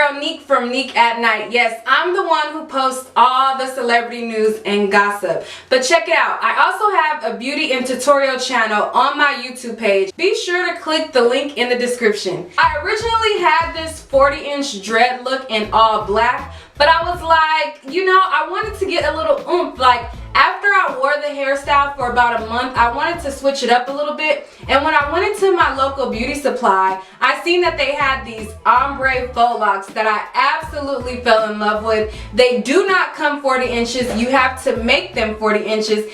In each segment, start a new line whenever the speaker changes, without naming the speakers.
girl Neek from Neek at Night. Yes, I'm the one who posts all the celebrity news and gossip. But check it out. I also have a beauty and tutorial channel on my YouTube page. Be sure to click the link in the description. I originally had this 40-inch dread look in all black, but I was like, you know, I wanted to get a little oomph. Like, after I wore the hairstyle for about a month, I wanted to switch it up a little bit. And when I went into my local beauty supply, I seen that they had these ombre faux locks that I absolutely fell in love with. They do not come 40 inches. You have to make them 40 inches.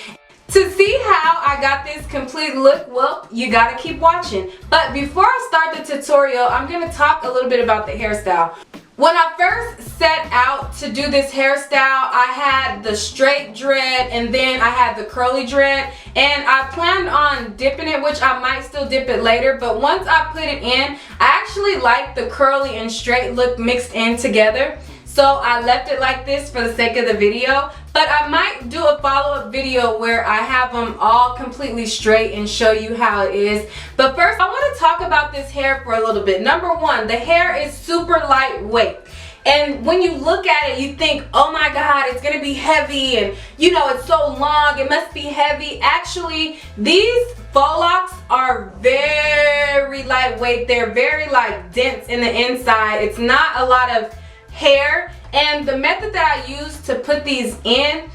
To see how I got this complete look, well, you gotta keep watching. But before I start the tutorial, I'm gonna talk a little bit about the hairstyle. When I first set out to do this hairstyle, I had the straight dread and then I had the curly dread, and I planned on dipping it, which I might still dip it later, but once I put it in, I actually like the curly and straight look mixed in together. So I left it like this for the sake of the video, but I might do a follow-up video where I have them all completely straight and show you how it is. But first, I want to talk about this hair for a little bit. Number one, the hair is super lightweight. And when you look at it, you think, oh my God, it's gonna be heavy, and you know, it's so long, it must be heavy. Actually, these faux locks are very lightweight. They're very like dense in the inside. It's not a lot of hair, and the method that I use to put these in,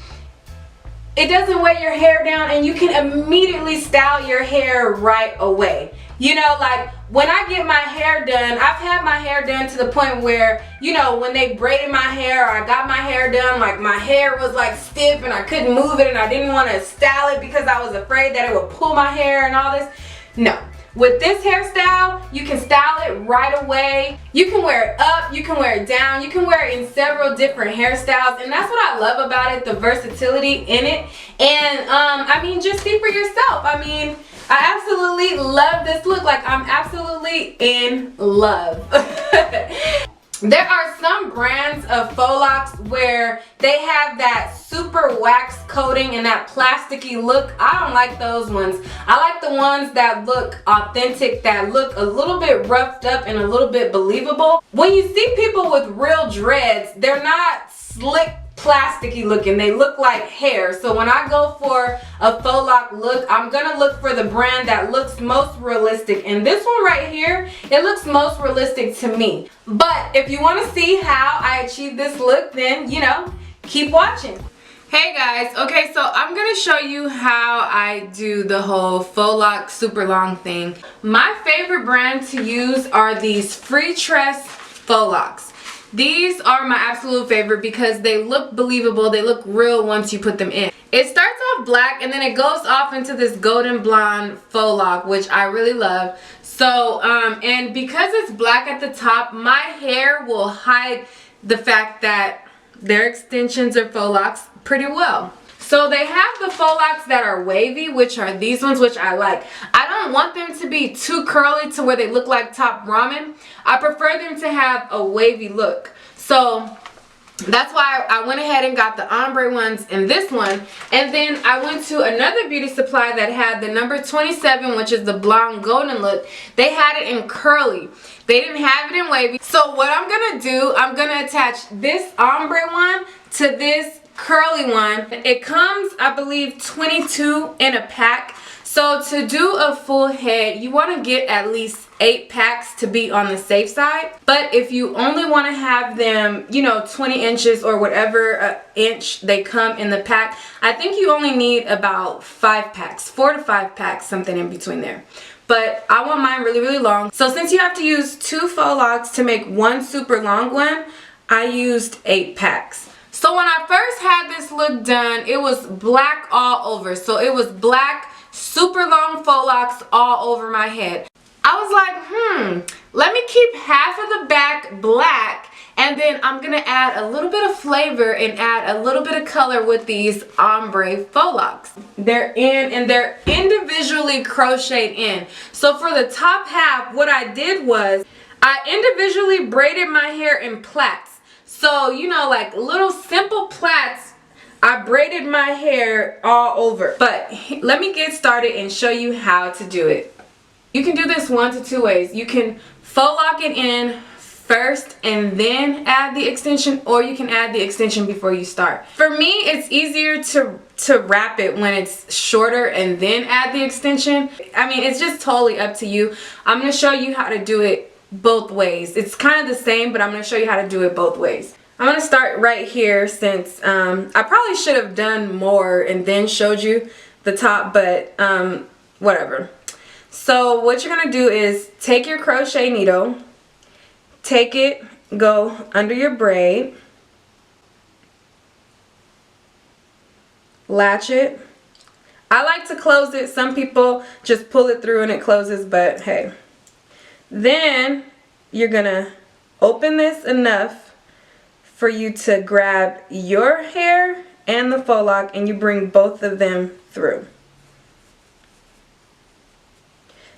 it doesn't weigh your hair down, and you can immediately style your hair right away. You know, like when I get my hair done, I've had my hair done to the point where, you know, when they braided my hair or I got my hair done, like my hair was like stiff and I couldn't move it, and I didn't want to style it because I was afraid that it would pull my hair and all this. No. With this hairstyle, you can style it right away. You can wear it up, you can wear it down, you can wear it in several different hairstyles, and that's what I love about it, the versatility in it. And I mean, just see for yourself. I mean, I absolutely love this look. Like, I'm absolutely in love. There are some brands of faux locks where they have that super wax coating and that plasticky look. I don't like those ones. I like the ones that look authentic, that look a little bit roughed up and a little bit believable. When you see people with real dreads, they're not slick, plasticky looking. They look like hair. So when I go for a faux lock look, I'm gonna look for the brand that looks most realistic, and this one right here, it looks most realistic to me. But if you want to see how I achieve this look, then you know, keep watching. Hey guys, okay, so I'm gonna show you how I do the whole faux lock super long thing. My favorite brand to use are these free tress faux locks. These are my absolute favorite because they look believable, they look real once you put them in. It starts off black and then it goes off into this golden blonde faux lock, which I really love. So, and because it's black at the top, my hair will hide the fact that their extensions are faux locks pretty well. So they have the faux locks that are wavy, which are these ones, which I like. I don't want them to be too curly to where they look like top ramen. I prefer them to have a wavy look. So that's why I went ahead and got the ombre ones and this one. And then I went to another beauty supply that had the number 27, which is the blonde golden look. They had it in curly. They didn't have it in wavy. So what I'm gonna do, I'm gonna attach this ombre one to this curly one. It comes, I believe, 22 in a pack. So to do a full head, you want to get at least 8 packs to be on the safe side. But if you only want to have them, you know, 20 inches or whatever inch they come in the pack, I think you only need about 5 packs, 4 to 5 packs, something in between there. But I want mine really, really long. So since you have to use 2 faux locks to make one super long one, I used 8 packs. So when I first had this look done, it was black all over. So it was black, super long faux locks all over my head. I was like, let me keep half of the back black, and then I'm gonna add a little bit of flavor and add a little bit of color with these ombre faux locks. They're in, and they're individually crocheted in. So for the top half, what I did was I individually braided my hair in plaits. So, you know, like little simple plaits, I braided my hair all over. But let me get started and show you how to do it. You can do this 1 to 2 ways. You can faux lock it in first and then add the extension, or you can add the extension before you start. For me, it's easier to wrap it when it's shorter and then add the extension. I mean, it's just totally up to you. I'm going to show you how to do it both ways. It's kind of the same, but I'm going to show you how to do it both ways. I'm going to start right here since I probably should have done more and then showed you the top, but whatever. So what you're going to do is take your crochet needle, take it, go under your braid, latch it. I like to close it. Some people just pull it through and it closes, but hey. Then you're going to open this enough for you to grab your hair and the faux lock, and you bring both of them through.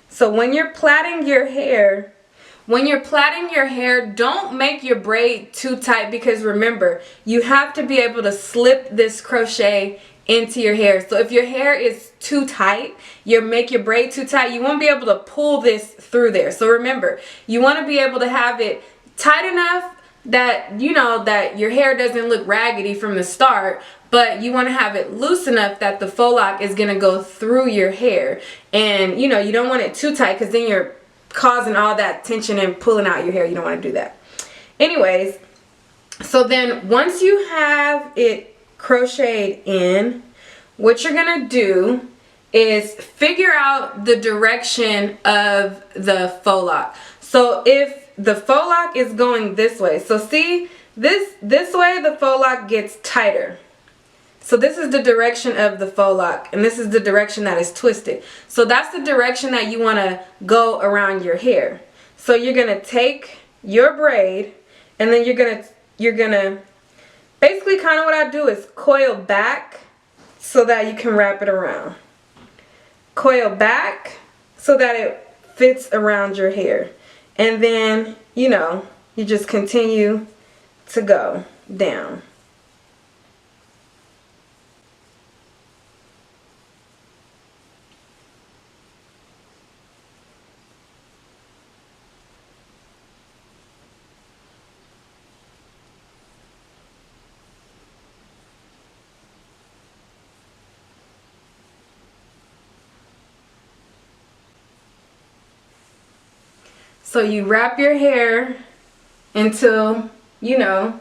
So when you're plaiting your hair, don't make your braid too tight, because remember, you have to be able to slip this crochet into your hair. So if your hair is too tight, you make your braid too tight, you won't be able to pull this through there. So remember, you want to be able to have it tight enough that you know that your hair doesn't look raggedy from the start, but you want to have it loose enough that the faux lock is going to go through your hair. And you know, you don't want it too tight, because then you're causing all that tension and pulling out your hair. You don't want to do that. Anyways, so then once you have it crocheted in, what you're going to do is figure out the direction of the faux lock. So if the faux lock is going this way, so see this way, the faux lock gets tighter. So this is the direction of the faux lock, and this is the direction that is twisted. So that's the direction that you want to go around your hair. So you're going to take your braid, and then you're going to basically, kind of what I do is coil back so that you can wrap it around. Coil back so that it fits around your hair. And then, you know, you just continue to go down. So you wrap your hair until, you know,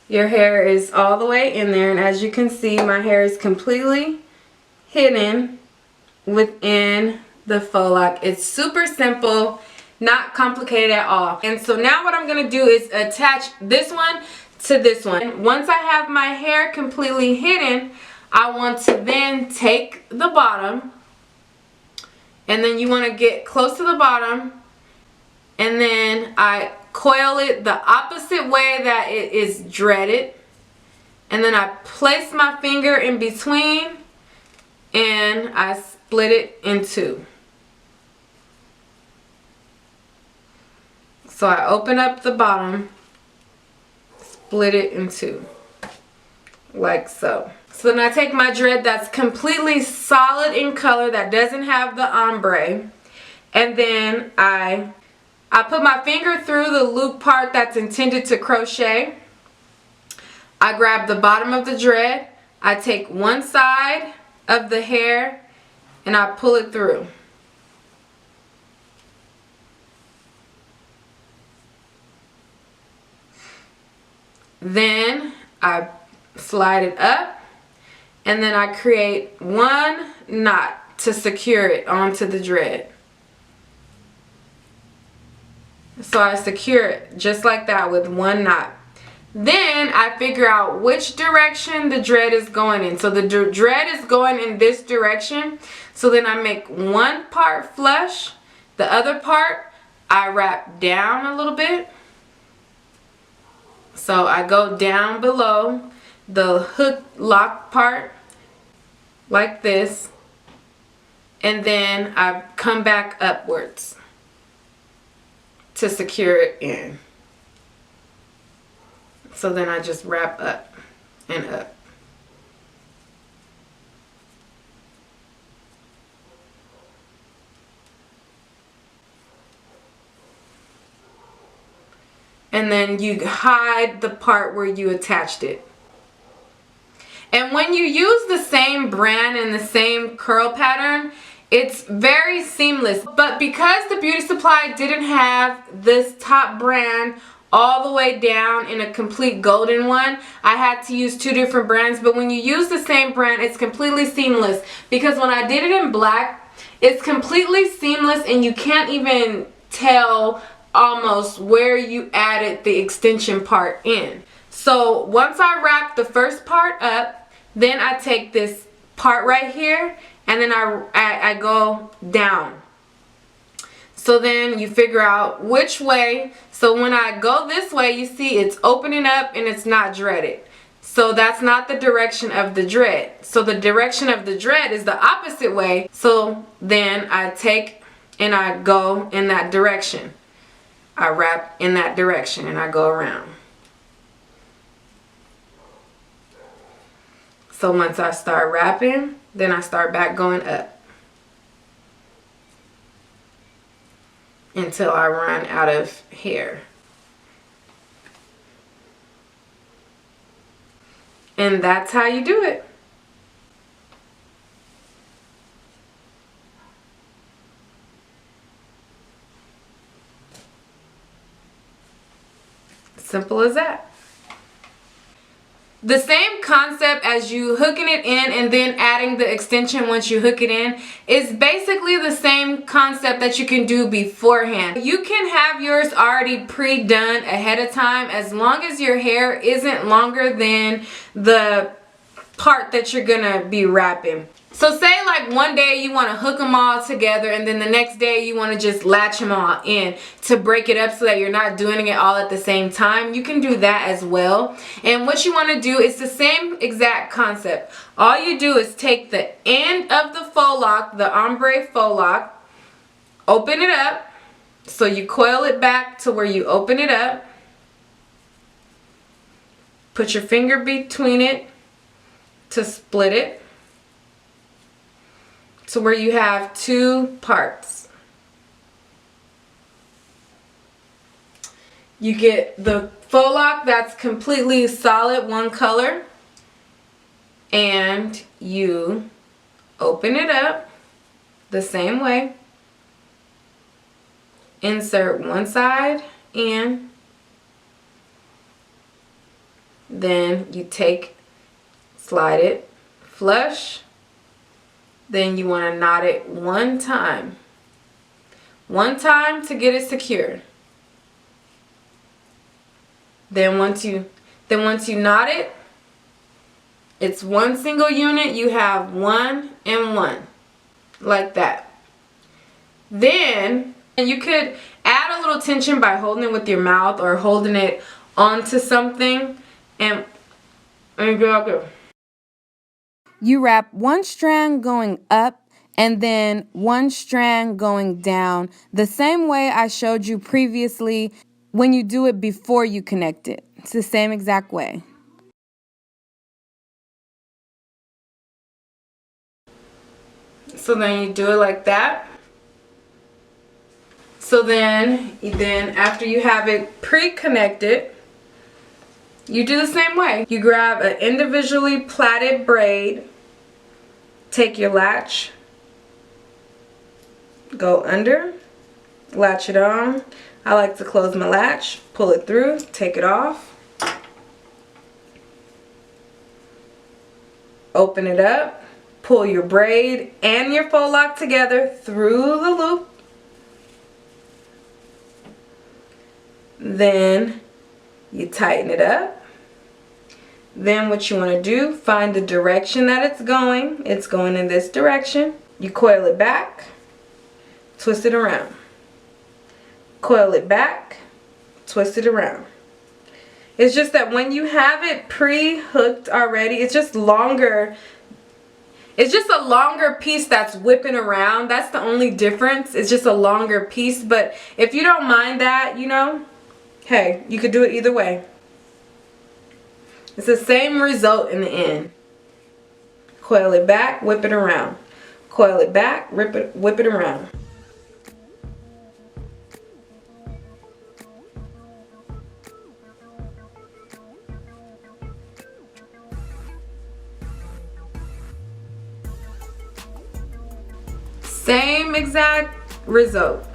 your hair is all the way in there. And as you can see, my hair is completely hidden within the faux lock. It's super simple, not complicated at all. And so now what I'm going to do is attach this one to this one. Once I have my hair completely hidden, I want to then take the bottom, and then you want to get close to the bottom, and then I coil it the opposite way that it is dreaded, and then I place my finger in between and I split it in two. So I open up the bottom, split it in two, like so. So then I take my dread that's completely solid in color, that doesn't have the ombre, and then I put my finger through the loop part that's intended to crochet. I grab the bottom of the dread, I take one side of the hair, and I pull it through. Then I slide it up, and then I create one knot to secure it onto the dread. So I secure it just like that with one knot. Then I figure out which direction the dread is going in. So the dread is going in this direction. So then I make one part flush. The other part I wrap down a little bit. So I go down below the hook lock part like this. And then I come back upwards to secure it in. So then I just wrap up and up. and then you hide the part where you attached it. And when you use the same brand and the same curl pattern, it's very seamless. But because the beauty supply didn't have this top brand all the way down in a complete golden one, I had to use two different brands. But when you use the same brand, it's completely seamless, because when I did it in black, it's completely seamless and you can't even tell almost where you added the extension part in. So once I wrap the first part up, then I take this part right here and then I go down. So then you figure out which way. So when I go this way, you see it's opening up and it's not dreaded. So that's not the direction of the dread. So the direction of the dread is the opposite way. So then I take and I go in that direction. I wrap in that direction and I go around. So once I start wrapping, then I start back going up until I run out of hair. And that's how you do it. Simple as that. The same concept as you hooking it in and then adding the extension once you hook it in is basically the same concept that you can do beforehand. You can have yours already pre-done ahead of time as long as your hair isn't longer than the part that you're gonna be wrapping. So say like one day you want to hook them all together and then the next day you want to just latch them all in to break it up so that you're not doing it all at the same time. You can do that as well. And what you want to do is the same exact concept. All you do is take the end of the faux lock, the ombre faux lock, open it up. So you coil it back to where you open it up. Put your finger between it to split it to where you have two parts. You get the faux lock that's completely solid, one color, and you open it up the same way. Insert one side in, then you take, slide it flush. Then you want to knot it one time to get it secure. Then once you knot it, it's one single unit. You have 1 and 1 like that. Then you could add a little tension by holding it with your mouth or holding it onto something and go.
You wrap one strand going up and then one strand going down the same way I showed you previously when you do it before you connect it. It's the same exact way.
So then you do it like that. So then after you have it pre-connected, you do the same way. You grab an individually plaited braid, take your latch, go under, latch it on. I like to close my latch, pull it through, take it off, open it up, pull your braid and your faux lock together through the loop. Then you tighten it up. Then what you want to do, find the direction that it's going. It's going in this direction. You coil it back, twist it around. Coil it back, twist it around. It's just that when you have it pre-hooked already, it's just longer. It's just a longer piece that's whipping around. That's the only difference. It's just a longer piece. But if you don't mind that, you know, hey, you could do it either way. It's the same result in the end. Coil it back, whip it around. Coil it back, whip it around. Same exact result.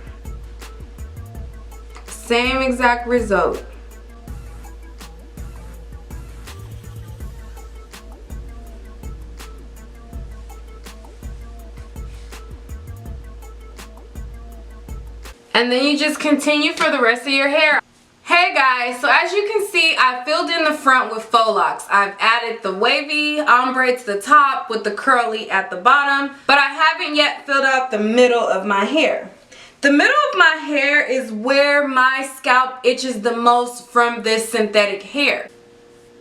Same exact result. And then you just continue for the rest of your hair. Hey guys, so as you can see, I filled in the front with faux locks. I've added the wavy ombre to the top with the curly at the bottom, but I haven't yet filled out the middle of my hair. The middle of my hair is where my scalp itches the most from this synthetic hair.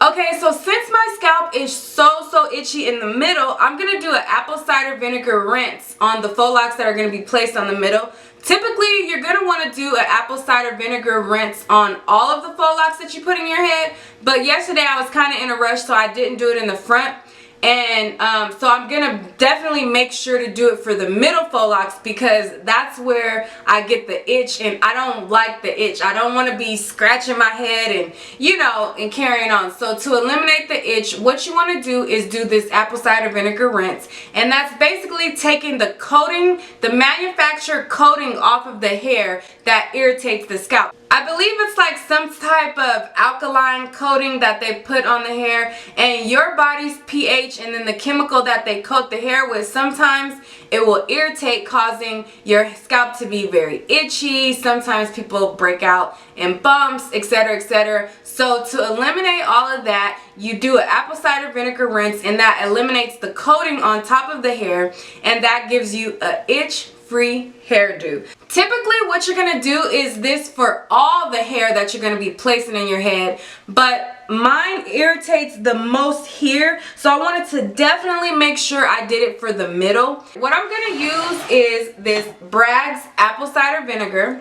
Okay, so since my scalp is so itchy in the middle, I'm going to do an apple cider vinegar rinse on the faux locks that are going to be placed on the middle. Typically, you're going to want to do an apple cider vinegar rinse on all of the faux locks that you put in your head. But yesterday I was kind of in a rush, so I didn't do it in the front. And so I'm going to definitely make sure to do it for the middle faux locks because that's where I get the itch, and I don't like the itch. I don't want to be scratching my head and, you know, and carrying on. So to eliminate the itch, what you want to do is do this apple cider vinegar rinse. And that's basically taking the coating, the manufactured coating off of the hair that irritates the scalp. I believe it's like some type of alkaline coating that they put on the hair, and your body's pH and then the chemical that they coat the hair with, sometimes it will irritate, causing your scalp to be very itchy. Sometimes people break out in bumps, etc., etc. So to eliminate all of that, you do an apple cider vinegar rinse, and that eliminates the coating on top of the hair, and that gives you an itch-free hairdo. Typically what you're going to do is this for all the hair that you're going to be placing in your head, but mine irritates the most here, so I wanted to definitely make sure I did it for the middle. What I'm going to use is this Bragg's apple cider vinegar,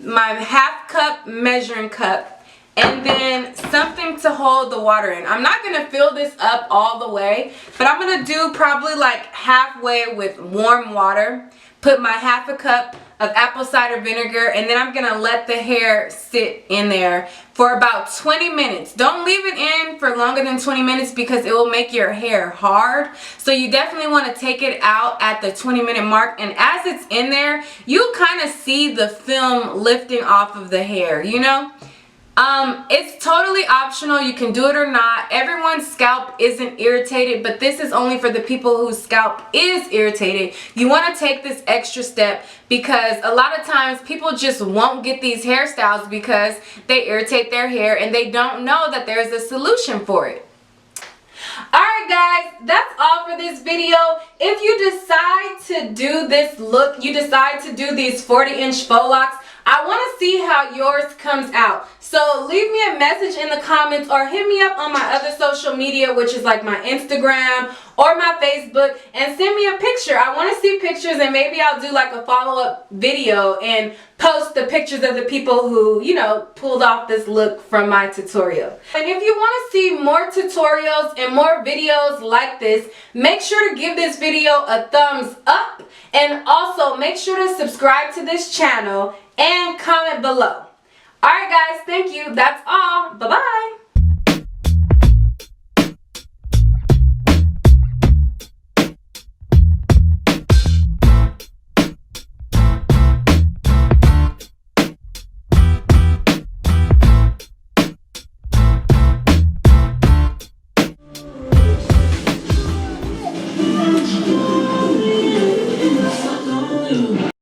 my ½ cup measuring cup, and then something to hold the water in. I'm not going to fill this up all the way, but I'm going to do probably like halfway with warm water. Put my ½ cup of apple cider vinegar, and then I'm going to let the hair sit in there for about 20 minutes. Don't leave it in for longer than 20 minutes because it will make your hair hard. So you definitely want to take it out at the 20-minute mark, and as it's in there, you kind of see the film lifting off of the hair, you know? It's totally optional. You can do it or not. Everyone's scalp isn't irritated, but this is only for the people whose scalp is irritated. You want to take this extra step because a lot of times people just won't get these hairstyles because they irritate their hair and they don't know that there's a solution for it. Alright guys, that's all for this video. If you decide to do this look, you decide to do these 40-inch faux locks, I want to see how yours comes out. So leave me a message in the comments or hit me up on my other social media, which is like my Instagram or my Facebook, and send me a picture. I want to see pictures, and maybe I'll do like a follow-up video and post the pictures of the people who, you know, pulled off this look from my tutorial. And if you want to see more tutorials and more videos like this, make sure to give this video a thumbs up, and also make sure to subscribe to this channel and comment below. Alright guys, thank you. That's all. Bye.